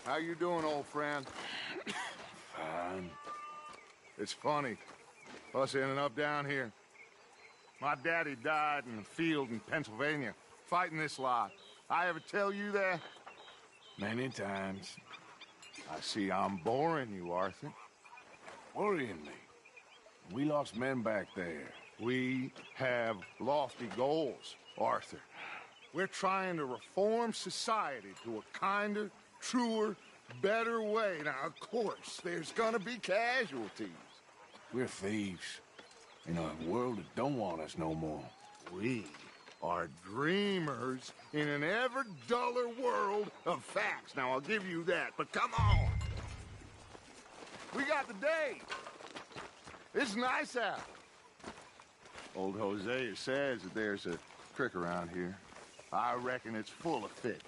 How you doing, old friend? Fine. It's funny, us ending up down here. My daddy died in the field in Pennsylvania, fighting this lot. I ever tell you that? Many times. I see I'm boring you, Arthur. Worrying me. We lost men back there. We have lofty goals, Arthur. We're trying to reform society to a kinder, truer, better way. Now, of course, there's gonna be casualties. We're thieves. In a world that don't want us no more. We are dreamers in an ever duller world of facts. Now, I'll give you that, but come on. We got the day. It's nice out. Old Hosea says that there's a creek around here. I reckon it's full of fish.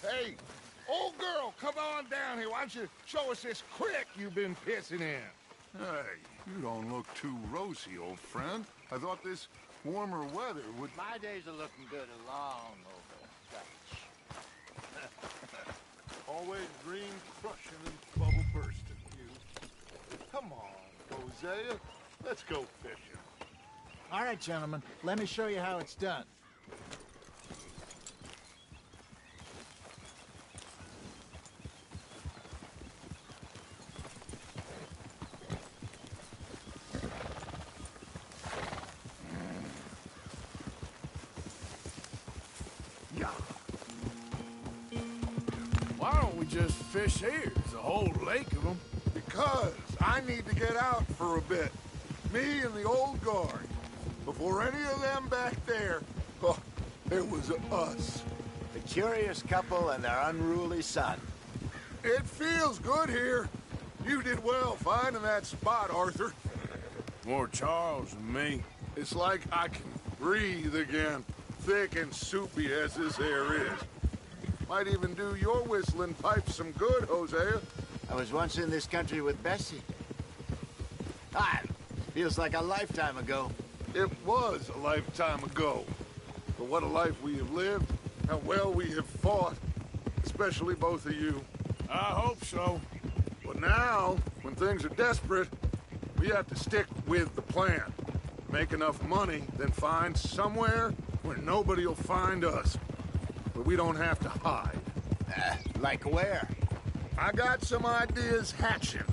Hey, old girl, come on down here. Why don't you show us this creek you've been pissing in? Hey, you don't look too rosy, old friend. I thought this warmer weather would... My days are looking good along over Dutch. Always green crushing and bubble bursting, you. Come on, Hosea. Let's go fishing. All right, gentlemen, let me show you how it's done. Why don't we just fish here? There's a whole lake of them. Because I need to get out for a bit. Me and the old guard. Before any of them back there, oh, it was us. The curious couple and their unruly son. It feels good here. You did well finding that spot, Arthur. More Charles than me. It's like I can breathe again, thick and soupy as this air is. Might even do your whistling pipes some good, Hosea. I was once in this country with Bessie. Ah, feels like a lifetime ago. It was a lifetime ago. But what a life we have lived, how well we have fought, especially both of you. I hope so. But now, when things are desperate, we have to stick with the plan. Make enough money, then find somewhere where nobody will find us. Where we don't have to hide. Like where? I got some ideas hatching,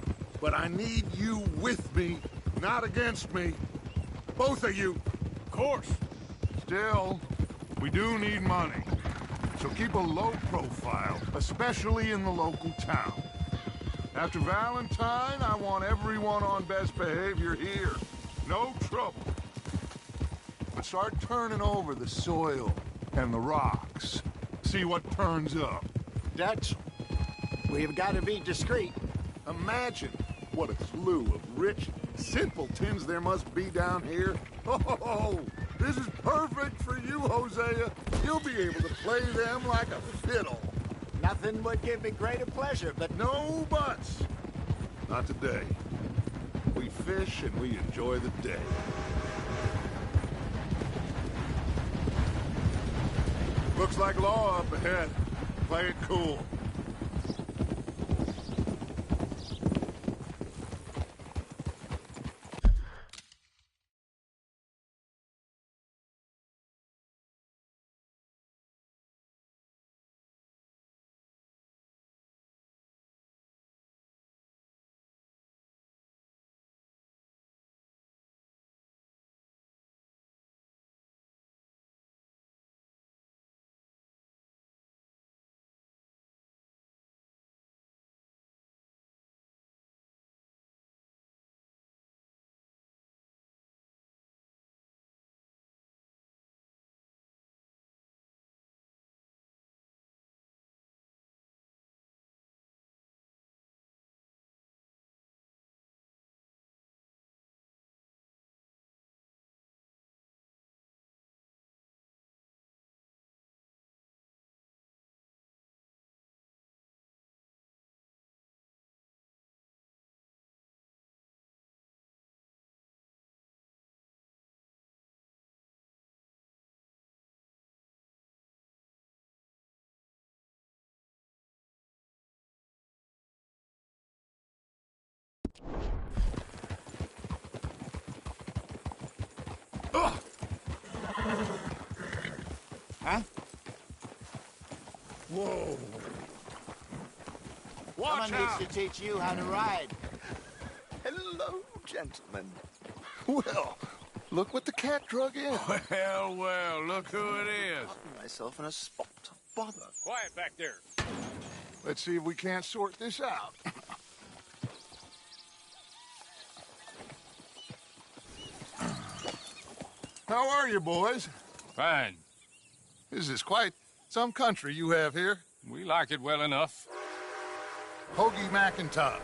but I need you with me, not against me. Both of you. Of course. Still, we do need money. So keep a low profile, especially in the local town. After Valentine, I want everyone on best behavior here. No trouble. But start turning over the soil and the rocks. See what turns up. Dutch, we've got to be discreet. Imagine what a slew of rich simpletons there must be down here. Oh, this is perfect for you, Hosea. You'll be able to play them like a fiddle. Nothing would give me greater pleasure, but No buts. Not today. We fish and we enjoy the day. Looks like law up ahead. Play it cool. Huh? Whoa. Watch Someone needs out. to teach you how to ride. Hello, gentlemen. Well, look what the cat drug in. Well, well, look who it is. Myself in a spot. Bother. Quiet back there. Let's see if we can't sort this out. How are you, boys? Fine. This is quite some country you have here. We like it well enough. Hoagie McIntosh,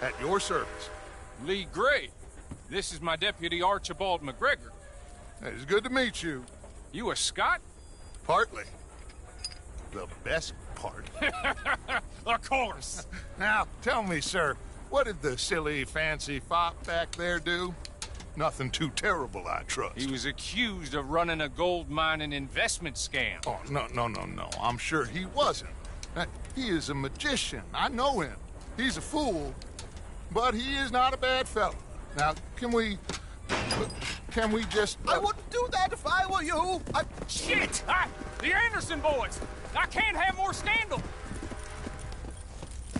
at your service. Lee Gray. This is my deputy Archibald McGregor. It's good to meet you. You a Scot? Partly. The best part. Of course. Now, tell me, sir, what did the silly, fancy fop back there do? Nothing too terrible, I trust. He was accused of running a gold mining investment scam. Oh, no. I'm sure he wasn't. He is a magician. I know him. He's a fool, but he is not a bad fellow. Now, can we just... I wouldn't do that if I were you. Shit! The Anderson boys! I can't have more scandal!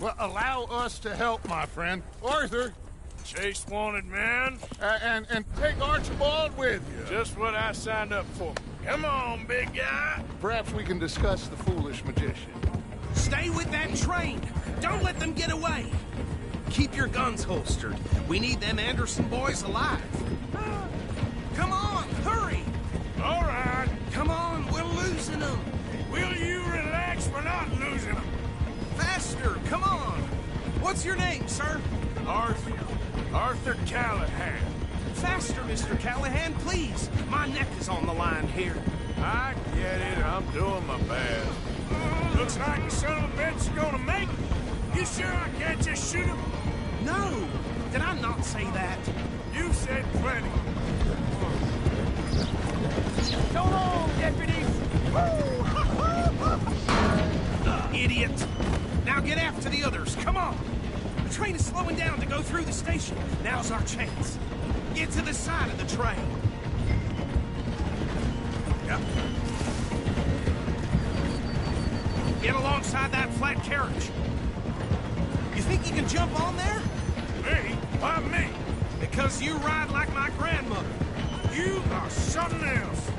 Well, allow us to help, my friend. Arthur, Chase wanted man. and take Archibald with you. Just what I signed up for. Come on, big guy. Perhaps we can discuss the foolish magician. Stay with that train! Don't let them get away! Keep your guns holstered. We need them Anderson boys alive. Come on, hurry! All right. Come on, we're losing them! Will you relax? We're not losing them. Faster, come on! What's your name, sir? Arthur Callahan. Faster, Mr. Callahan, please! My neck is on the line here. I get it. I'm doing my best. Looks like the son of a bitch is gonna make it. You sure I can't just shoot him? No! Did I not say that? You said plenty. Go on, deputies! Idiot! Now get after the others, come on! The train is slowing down to go through the station. Now's our chance. Get to the side of the train. Yep. Get alongside that flat carriage. You think you can jump on there? Me? Why me? Because you ride like my grandmother. You are something else.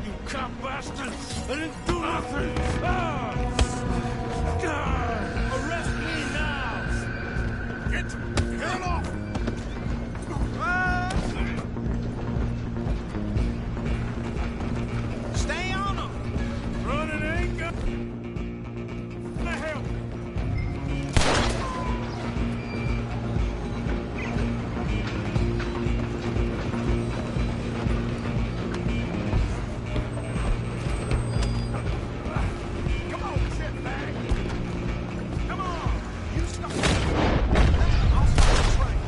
You cop bastard! I didn't do nothing! Arrest me now! Get the hell off! Stay on them! Running ain't good. The hell? Come on, sit back! Come on! You stop! I'll stop the train!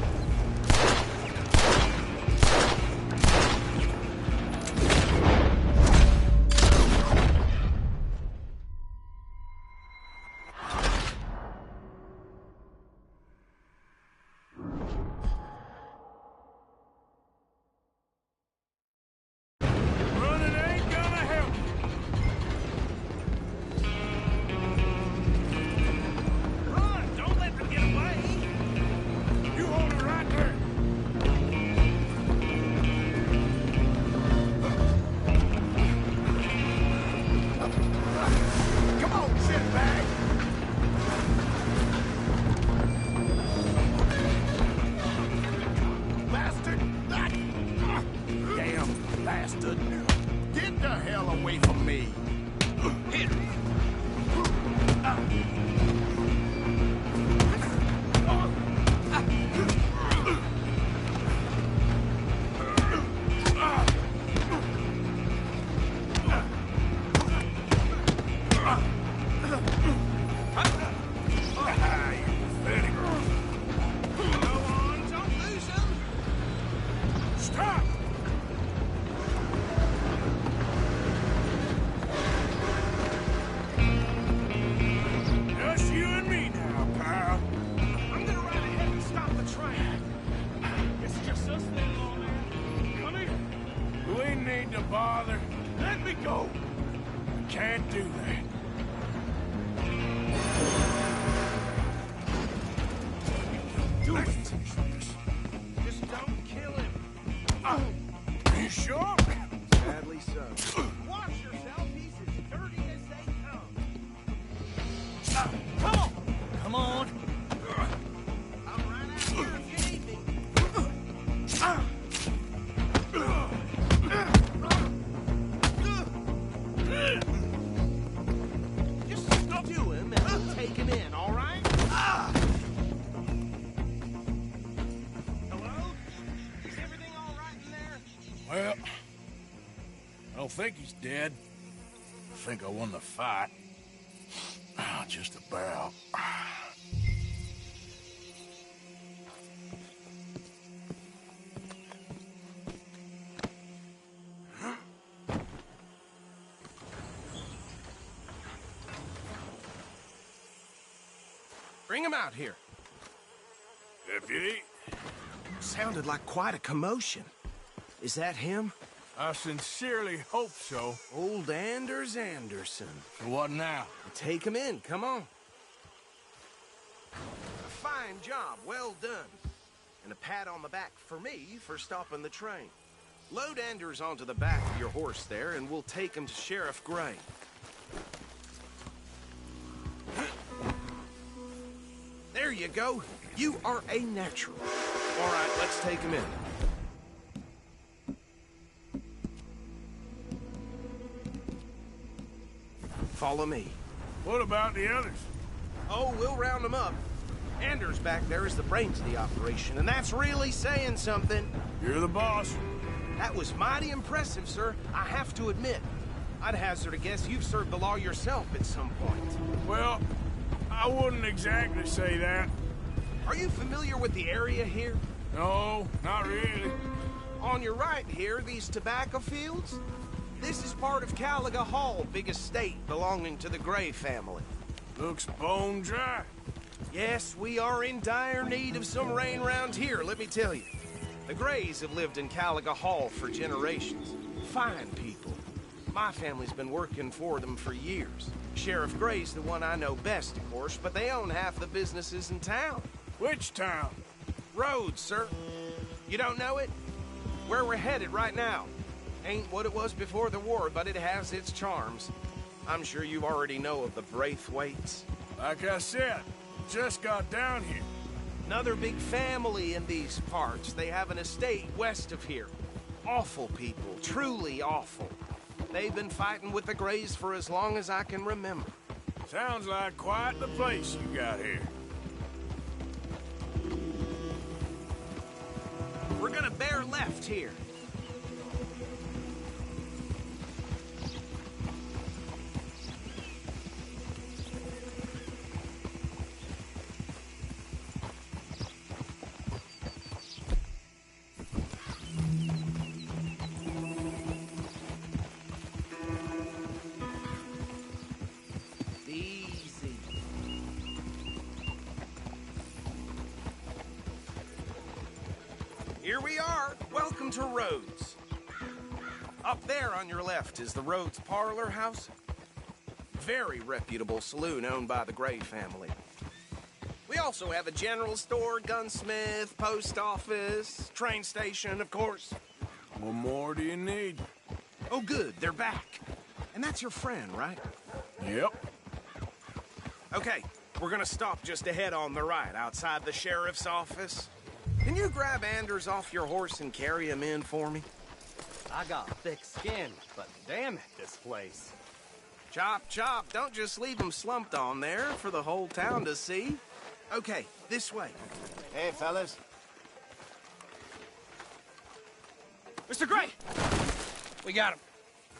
go. We can't do that. Do it. Just don't kill him. You sure? Sadly so. Watch yourself. He's as dirty as they come. Come on! Come on. I'm right out here if you need me. Just stop to him and we'll take him in, all right? Hello? Is everything all right in there? Well, I don't think he's dead. I think I won the fight. Just about. Bring him out here. Deputy, Sounded like quite a commotion. Is that him? I sincerely hope so. Old Anders Anderson. So what now? Take him in, come on. A fine job, well done. And a pat on the back for me for stopping the train. Load Anders onto the back of your horse there, and we'll take him to Sheriff Gray. There you go. You are a natural. All right, let's take him in. Follow me. What about the others? Oh, we'll round them up. Anders back there is the brains of the operation, and that's really saying something. You're the boss. That was mighty impressive, sir. I have to admit. I'd hazard a guess you've served the law yourself at some point. Well, I wouldn't exactly say that. Are you familiar with the area here? No, not really. On your right here, these tobacco fields? This is part of Caliga Hall, big estate belonging to the Gray family. Looks bone dry. Yes, we are in dire need of some rain round here, let me tell you. The Grays have lived in Caliga Hall for generations. Fine people. My family's been working for them for years. Sheriff Gray's the one I know best, of course, but they own half the businesses in town. Which town? Rhodes, sir. You don't know it? Where we're headed right now. Ain't what it was before the war, but it has its charms. I'm sure you already know of the Braithwaites. Like I said, just got down here. Another big family in these parts. They have an estate west of here. Awful people, truly awful. They've been fighting with the Grays for as long as I can remember. Sounds like quite the place you got here. We're gonna bear left here. Easy. Here we are. Welcome to Rhodes. Up there on your left is the Rhodes Parlor House. Very reputable saloon owned by the Gray family. We also have a general store, gunsmith, post office, train station, of course. What more do you need? Oh, good, they're back. And that's your friend, right? Yep. Okay, we're gonna stop just ahead on the right, outside the sheriff's office. Can you grab Anders off your horse and carry him in for me? I got thick skin, but damn it, this place. Chop, chop, don't just leave him slumped on there for the whole town to see. Okay, this way. Hey, fellas. Mr. Gray! We got him.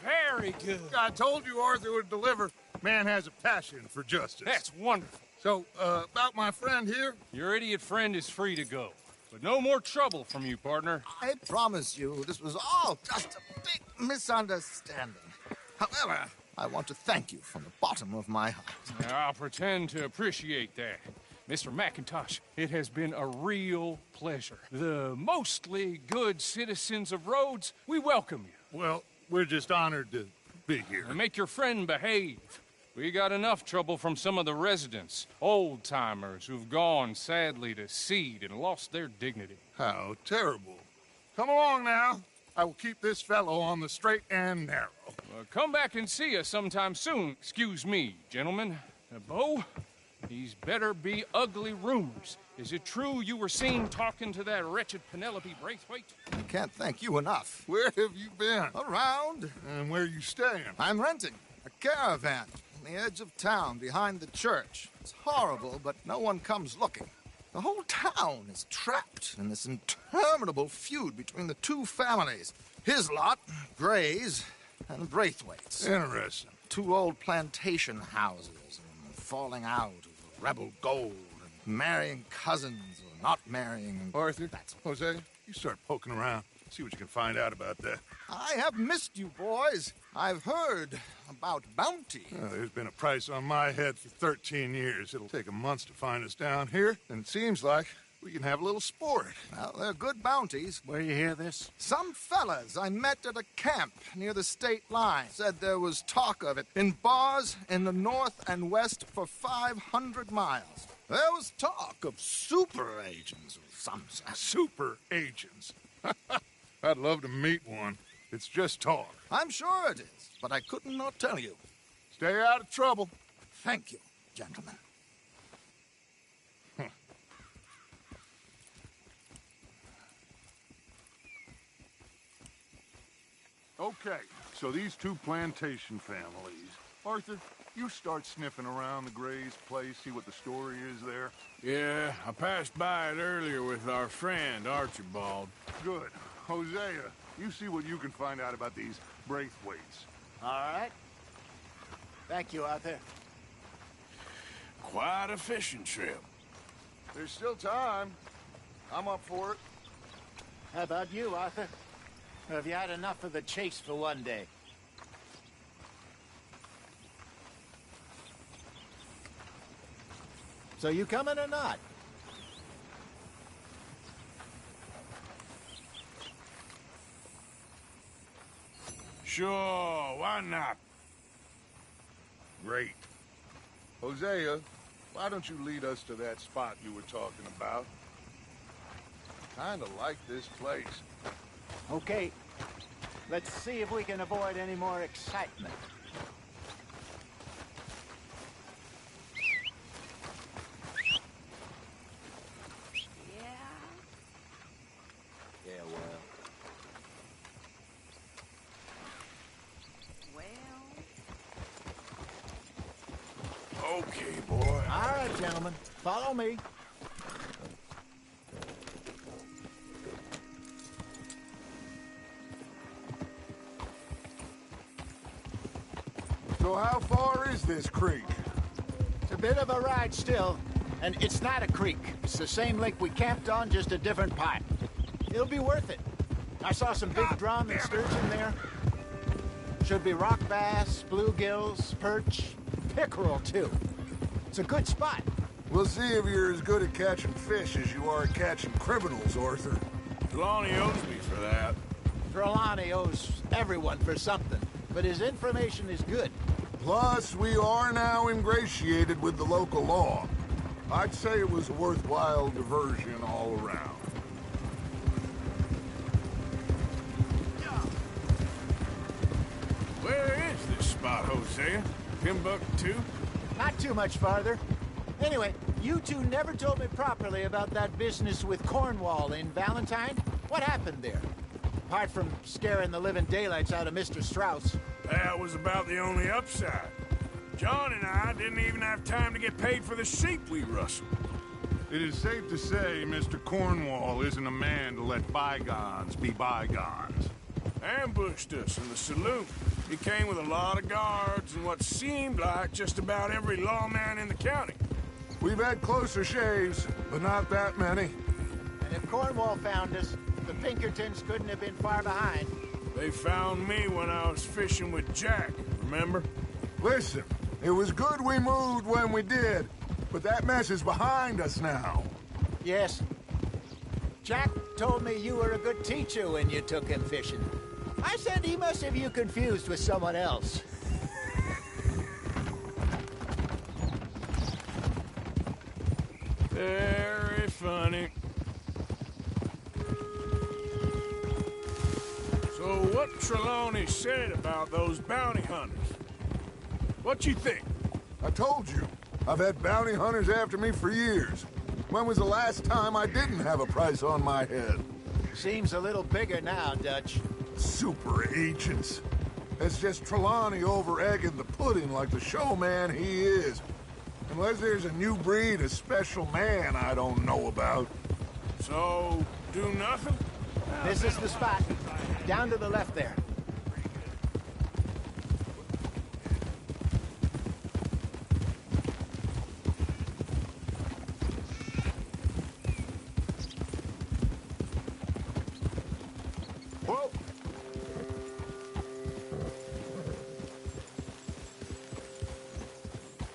Very good. I told you Arthur would deliver. Man has a passion for justice. That's wonderful. So, about my friend here? Your idiot friend is free to go. But no more trouble from you, partner. I promise you, this was all just a big misunderstanding. However, I want to thank you from the bottom of my heart. I'll pretend to appreciate that. Mr. McIntosh, it has been a real pleasure. The mostly good citizens of Rhodes, we welcome you. Well, we're just honored to be here. And make your friend behave. We got enough trouble from some of the residents, old-timers who've gone, sadly, to seed and lost their dignity. How terrible. Come along now. I will keep this fellow on the straight and narrow. Come back and see us sometime soon. Excuse me, gentlemen. Bo, these better be ugly rumors. Is it true you were seen talking to that wretched Penelope Braithwaite? I can't thank you enough. Where have you been? Around. And where you staying? I'm renting a caravan on the edge of town behind the church. It's horrible, but no one comes looking. The whole town is trapped in this interminable feud between the two families. His lot, Gray's, and Braithwaite's. Interesting. Two old plantation houses and falling out of rebel gold and marrying cousins or not marrying. Arthur, Jose, you start poking around. See what you can find out about that. I have missed you, boys. I've heard about bounty. There's been a price on my head for 13 years. It'll take 'em months to find us down here, and it seems like we can have a little sport. Well, they're good bounties. Where you hear this? Some fellas I met at a camp near the state line said there was talk of it in bars in the north and west for 500 miles. There was talk of super agents of some sort. Super agents. I'd love to meet one. It's just talk. I'm sure it is, but I couldn't not tell you. Stay out of trouble. Thank you, gentlemen. Okay, so these two plantation families. Arthur, you start sniffing around the Gray's place, see what the story is there. Yeah, I passed by it earlier with our friend, Archibald. Good. Hosea, you see what you can find out about these Braithwaites. All right. Thank you, Arthur. Quite a fishing trip. There's still time. I'm up for it. How about you, Arthur? Or have you had enough of the chase for one day? So you coming or not? Sure, why not? Great. Hosea, why don't you lead us to that spot you were talking about? Kinda like this place. Okay. Let's see if we can avoid any more excitement. Yeah, well. Okay, boy. All right, gentlemen. Follow me. So how far is this creek? It's a bit of a ride still, and it's not a creek. It's the same lake we camped on, just a different part. It'll be worth it. I saw some big drum and sturgeon there. Should be rock bass, bluegills, perch, pickerel, too. It's a good spot. We'll see if you're as good at catching fish as you are at catching criminals, Arthur. Trelawney owes me for that. Trelawney owes everyone for something, but his information is good. Plus, we are now ingratiated with the local law. I'd say it was a worthwhile diversion all around. Where is this spot, Hosea? Timbuktu? Not too much farther. Anyway, you two never told me properly about that business with Cornwall in Valentine. What happened there? Apart from scaring the living daylights out of Mr. Strauss. That was about the only upside. John and I didn't even have time to get paid for the sheep we rustled. It is safe to say Mr. Cornwall isn't a man to let bygones be bygones. Ambushed us in the saloon. He came with a lot of guards and what seemed like just about every lawman in the county. We've had closer shaves, but not that many. And if Cornwall found us, the Pinkertons couldn't have been far behind. They found me when I was fishing with Jack, remember? Listen, it was good we moved when we did, but that mess is behind us now. Yes. Jack told me you were a good teacher when you took him fishing. I said he must have you confused with someone else. Very funny. So what Trelawney said about those bounty hunters? What you think? I told you. I've had bounty hunters after me for years. When was the last time I didn't have a price on my head? Seems a little bigger now, Dutch. Super agents. It's just Trelawney over-egging the pudding like the showman he is. Unless there's a new breed of special man I don't know about. So, do nothing? This is the spot. Down to the left there. Whoa!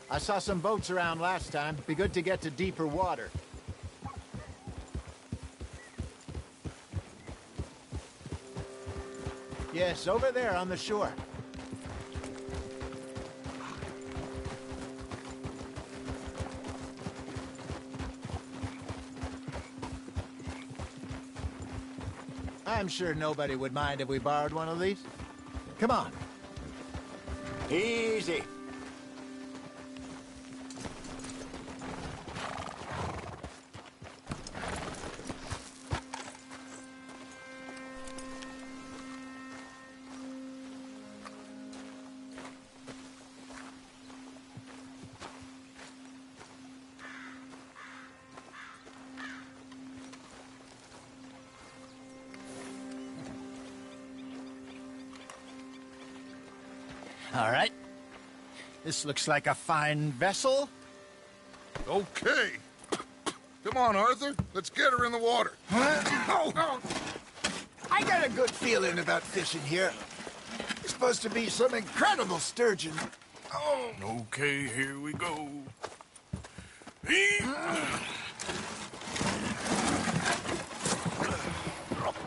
I saw some boats around last time. Be good to get to deeper water. Yes, over there on the shore. I'm sure nobody would mind if we borrowed one of these. Come on. Easy. All right. This looks like a fine vessel. Okay. Come on, Arthur. Let's get her in the water. Oh, I got a good feeling about fishing here. It's supposed to be some incredible sturgeon. Oh, Okay, here we go.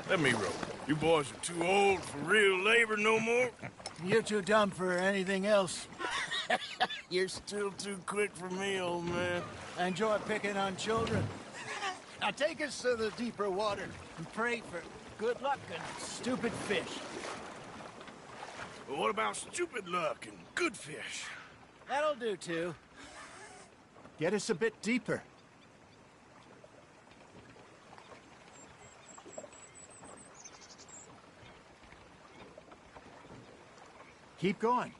Let me row. You boys are too old for real labor no more. You're too dumb for anything else. You're still too quick for me, old man. I enjoy picking on children. Now take us to the deeper water and pray for good luck and stupid fish. But what about stupid luck and good fish? That'll do, too. Get us a bit deeper. Keep going.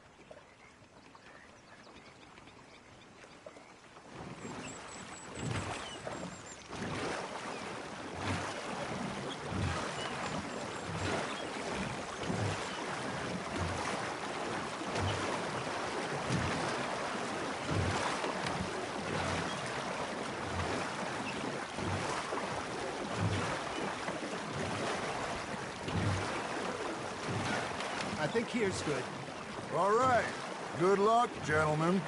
I think here's good. All right. Good luck, gentlemen.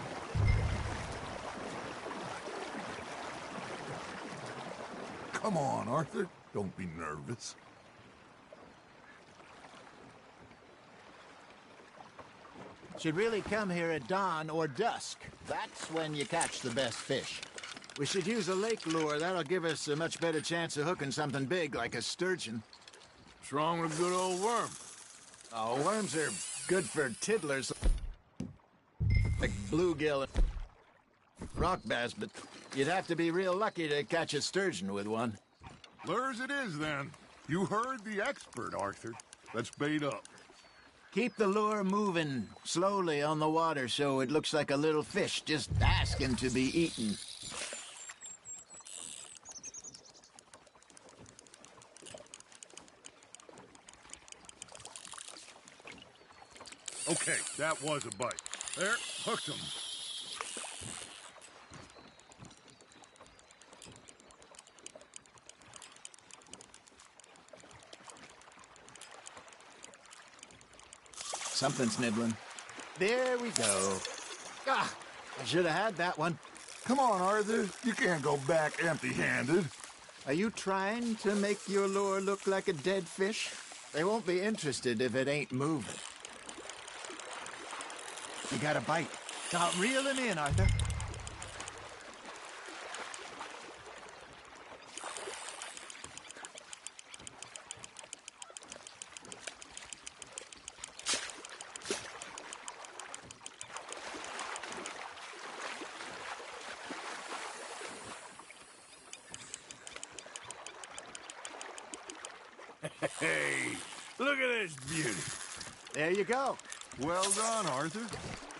Come on, Arthur. Don't be nervous. Should really come here at dawn or dusk. That's when you catch the best fish. We should use a lake lure. That'll give us a much better chance of hooking something big like a sturgeon. What's wrong with a good old worm? Oh, worms are good for tiddlers. Like bluegill and rock bass, but you'd have to be real lucky to catch a sturgeon with one. Lures it is, then. You heard the expert, Arthur. Let's bait up. Keep the lure moving slowly on the water so it looks like a little fish just asking to be eaten. Okay, that was a bite. There, hooked him. Something's nibbling. There we go. Ah, I should have had that one. Come on, Arthur. You can't go back empty-handed. Are you trying to make your lure look like a dead fish? They won't be interested if it ain't moving. You got a bite. Now reel him in, Arthur. Hey, look at this beauty. There you go. Well done, Arthur.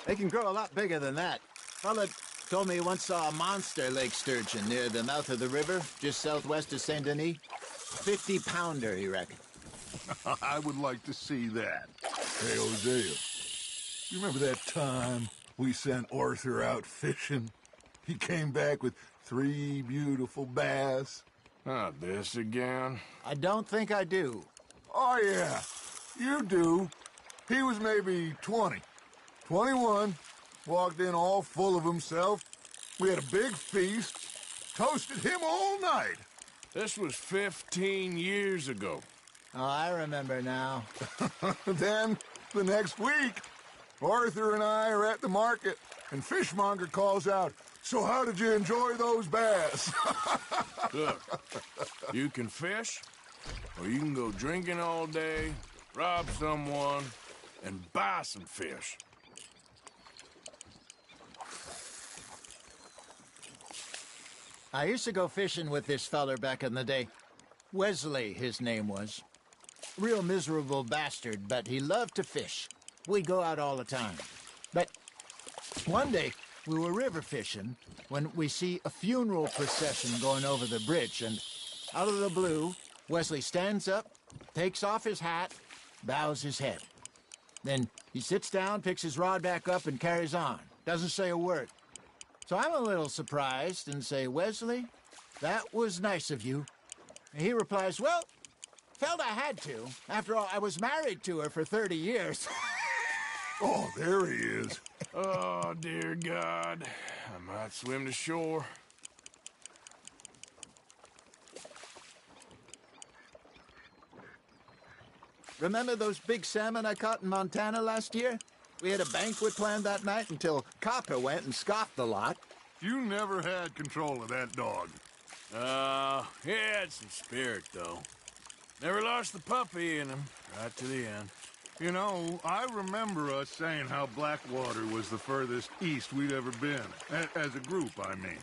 They can grow a lot bigger than that. Fella told me he once saw a monster lake sturgeon near the mouth of the river, just southwest of Saint Denis. 50-pounder, he reckoned. I would like to see that. Hey, Hosea, you remember that time we sent Arthur out fishing? He came back with 3 beautiful bass. Not this again. I don't think I do. Oh, yeah, you do. He was maybe 20, 21, walked in all full of himself. We had a big feast, toasted him all night. This was 15 years ago. Oh, I remember now. Then, the next week, Arthur and I are at the market, and Fishmonger calls out, "So how did you enjoy those bass?" Look, you can fish, or you can go drinking all day, rob someone, and buy some fish. I used to go fishing with this feller back in the day. Wesley, his name was. Real miserable bastard, but he loved to fish. We'd go out all the time. But one day, we were river fishing when we see a funeral procession going over the bridge, and out of the blue, Wesley stands up, takes off his hat, bows his head. Then he sits down, picks his rod back up, and carries on. Doesn't say a word. So I'm a little surprised and say, "Wesley, that was nice of you." And he replies, "Well, felt I had to. After all, I was married to her for 30 years. Oh, there he is. Oh, dear God. I might swim to shore. Remember those big salmon I caught in Montana last year? We had a banquet planned that night until Copper went and scoffed the lot. You never had control of that dog. He had some spirit, though. Never lost the puppy in him, right to the end. You know, I remember us saying how Blackwater was the furthest east we'd ever been. As a group, I mean.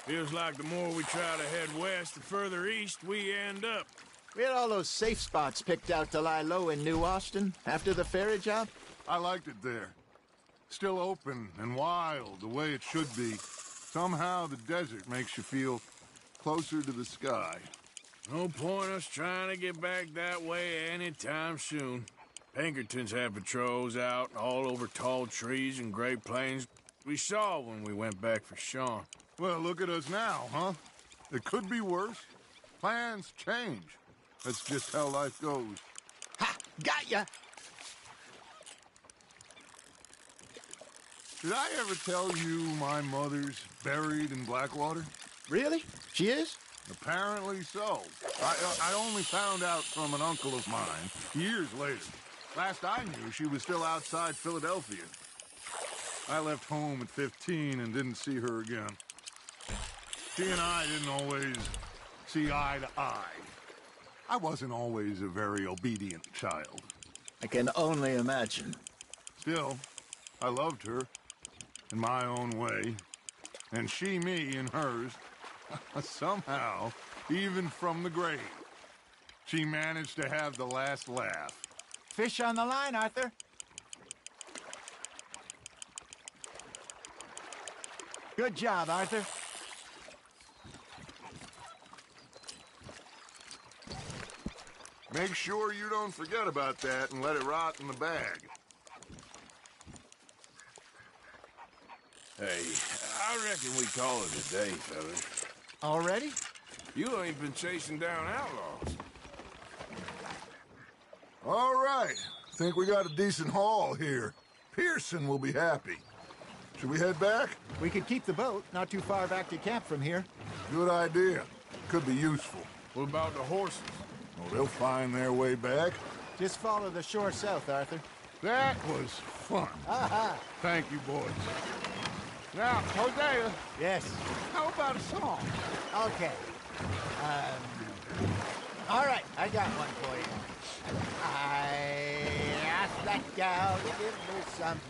Feels like the more we try to head west, the further east we end up. We had all those safe spots picked out to lie low in New Austin after the ferry job. I liked it there. Still open and wild, the way it should be. Somehow the desert makes you feel closer to the sky. No point us trying to get back that way anytime soon. Pinkertons had patrols out all over tall trees and Great Plains. We saw when we went back for Sean. Well, look at us now, huh? It could be worse. Plans change. That's just how life goes. Ha! Got ya! Did I ever tell you my mother's buried in Blackwater? Really? She is? Apparently so. I only found out from an uncle of mine years later. Last I knew, she was still outside Philadelphia. I left home at 15 and didn't see her again. She and I didn't always see eye to eye. I wasn't always a very obedient child. I can only imagine. Still, I loved her in my own way, and she me in hers. Somehow, even from the grave, she managed to have the last laugh. Fish on the line, Arthur. Good job, Arthur. Make sure you don't forget about that and let it rot in the bag. Hey, I reckon we call it a day, fellas. Already? You ain't been chasing down outlaws. All right. Think we got a decent haul here. Pearson will be happy. Should we head back? We could keep the boat not too far back to camp from here. Good idea. Could be useful. What about the horses? Well, they'll find their way back. Just follow the shore south, Arthur. That was fun. Thank you, boys. Now, Hosea, Yes. how about a song? Okay. All right, I got one for you. I asked that gal to give me some.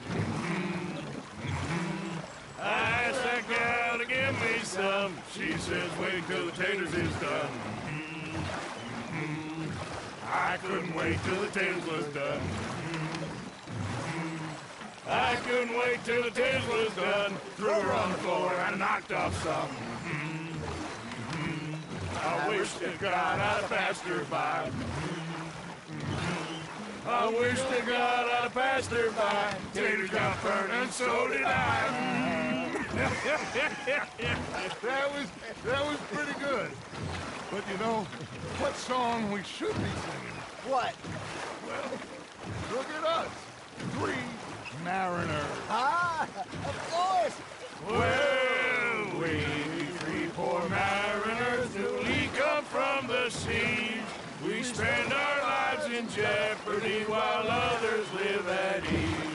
I asked that gal to give me some. She says, wait till the taters is done. I couldn't wait till the taters was done. I couldn't wait till the taters was done. Threw her on the floor and knocked off some. I wish to God I'd passed her by. I wish to God I'd passed her by. Taters got burned and so did I. That was pretty good. But you know, what song we should be singing? What? Well, look at us. 3 mariners. Ah, of course. Well, we 3 poor mariners newly come from the seas. We spend our lives in jeopardy while others live at ease.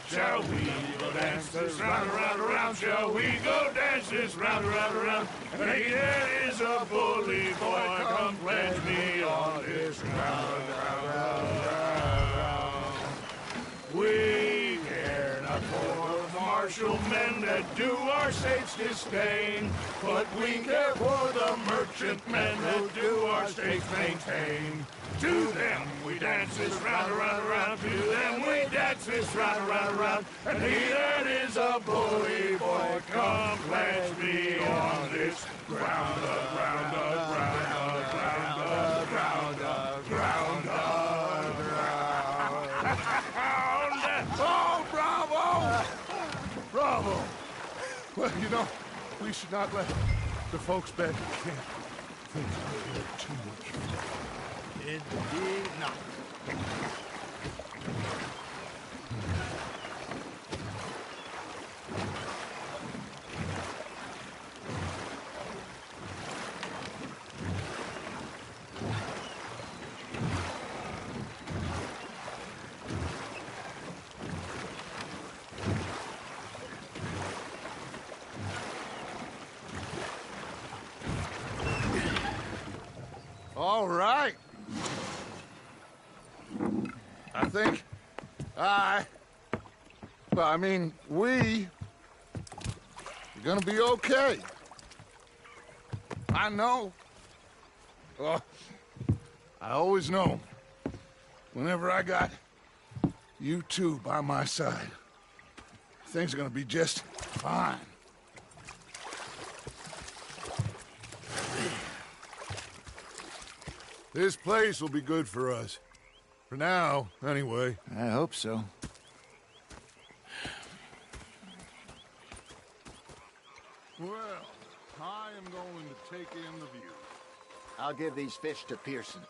Shall we go dance this round, around, around? Shall we go dance this round, around, around? Hey, there is a bully boy, come pledge me on this round, round, round, round. We care not for the martial men that do our states disdain, but we care for the merchant men that do our states maintain. To them we dance this round, around, around. To them we dance this round, around, around. And he that is a bully boy, come pledge me on this ground up, ground up, ground up, ground up, ground up, ground up, ground up. Oh, bravo! Bravo! Well, you know, we should not let the folks back at camp think we had too much fun. Indeed not. All right. I think we are gonna be okay. I know. Oh, I always know. Whenever I got you two by my side, things are gonna be just fine. This place will be good for us. For now, anyway. I hope so. Well, I am going to take in the view. I'll give these fish to Pearson.